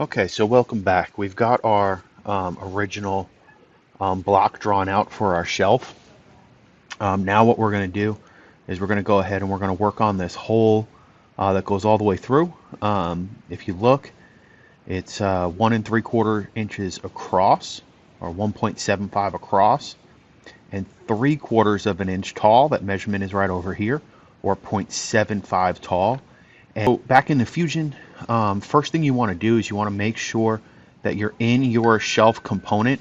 Okay, so welcome back. We've got our original block drawn out for our shelf. Now what we're going to do is we're going to go ahead and we're going to work on this hole that goes all the way through. If you look, it's 1 3/4 inches across, or 1.75 across, and 3/4 of an inch tall. That measurement is right over here, or 0.75 tall. And so back in the Fusion, first thing you want to do is you want to make sure that you're in your shelf component,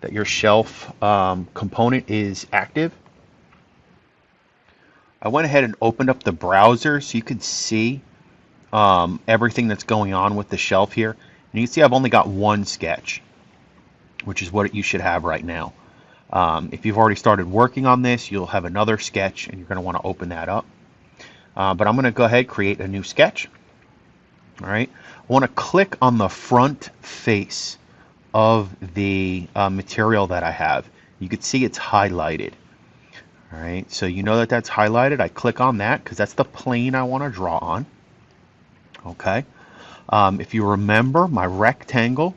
that your shelf component is active. I went ahead and opened up the browser so you could see everything that's going on with the shelf here. And you can see I've only got one sketch, which is what you should have right now. If you've already started working on this, you'll have another sketch and you're going to want to open that up. But I'm going to go ahead and create a new sketch. All right, I want to click on the front face of the material that I have. You can see it's highlighted. All right, so you know that that's highlighted. I click on that because that's the plane I want to draw on. Okay, if you remember, my rectangle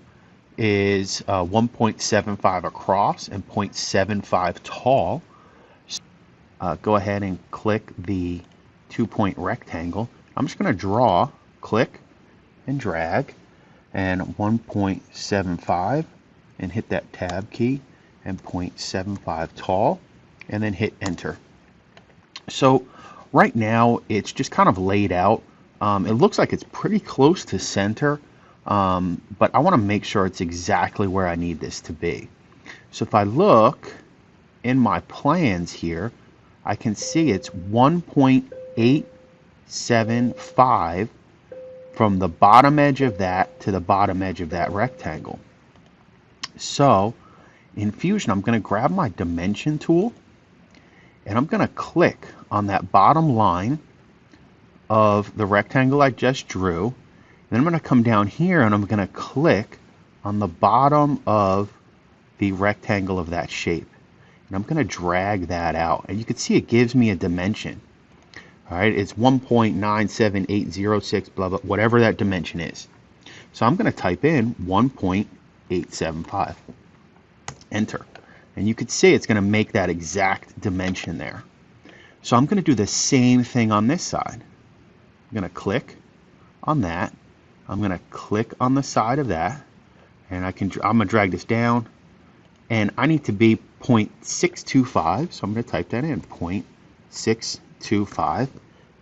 is 1.75 across and 0.75 tall. Go ahead and click the 2-point rectangle. I'm just going to draw, click, and drag, and 1.75, and hit that tab key, and 0.75 tall, and then hit enter. So right now it's just kind of laid out. It looks like it's pretty close to center, but I want to make sure it's exactly where I need this to be. So if I look in my plans here, I can see it's 1.875 from the bottom edge of that to the bottom edge of that rectangle. So in Fusion, I'm going to grab my dimension tool and I'm going to click on that bottom line of the rectangle I just drew. Then I'm going to come down here and I'm going to click on the bottom of the rectangle of that shape. And I'm going to drag that out. And you can see it gives me a dimension. All right, it's 1.97806, blah, blah, whatever that dimension is. So I'm going to type in 1.875. Enter. And you can see it's going to make that exact dimension there. So I'm going to do the same thing on this side. I'm going to click on that. I'm going to click on the side of that. And I'm going to drag this down. And I need to be 0.625. So I'm going to type that in, 0.625.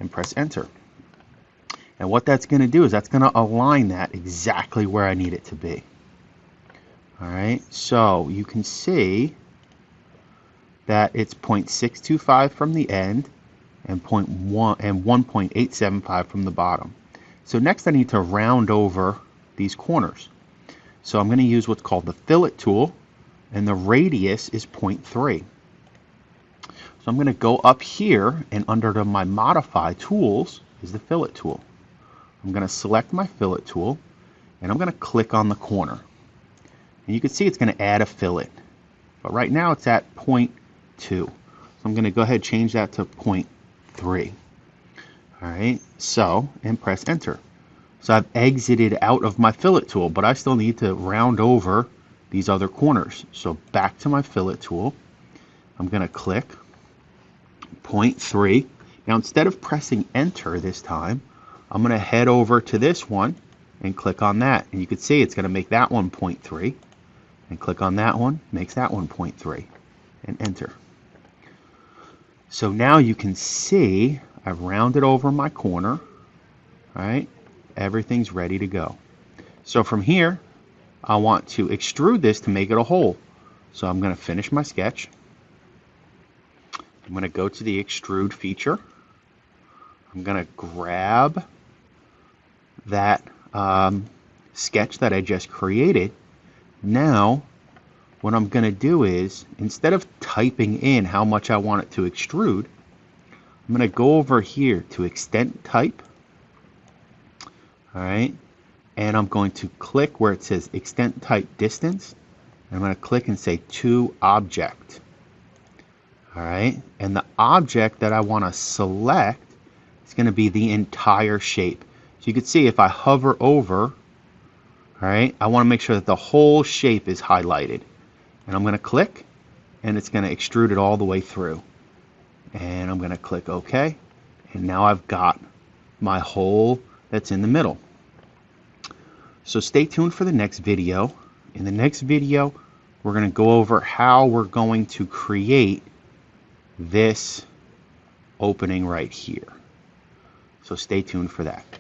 And press enter. And what that's going to do is that's going to align that exactly where I need it to be. All right, so you can see that it's 0.625 from the end and 1.875 from the bottom. So next I need to round over these corners. So I'm going to use what's called the fillet tool, and the radius is 0.3. So I'm going to go up here, and under my modify tools is the fillet tool. I'm going to select my fillet tool and I'm going to click on the corner. And you can see it's going to add a fillet. But right now it's at 0.2. So I'm going to go ahead and change that to 0.3. All right, so, and press enter. So I've exited out of my fillet tool, but I still need to round over these other corners. So back to my fillet tool, I'm going to click 0.3. Now instead of pressing enter this time, I'm going to head over to this one and click on that. And you can see it's going to make that one 0.3. And click on that one, makes that one 0.3. And enter. So now you can see I've rounded over my corner. All right, everything's ready to go. So from here, I want to extrude this to make it a hole. So I'm going to finish my sketch. I'm going to go to the extrude feature. I'm going to grab that sketch that I just created. Now, what I'm going to do is, instead of typing in how much I want it to extrude, I'm going to go over here to extent type. All right, and I'm going to click where it says extent type distance. I'm going to click and say to object. All right, and the object that I want to select is going to be the entire shape. So you can see if I hover over, all All right, I want to make sure that the whole shape is highlighted. And I'm going to click, and it's going to extrude it all the way through. And I'm going to click OK. And now I've got my hole that's in the middle. So stay tuned for the next video. In the next video, we're going to go over how we're going to create this opening right here. So stay tuned for that.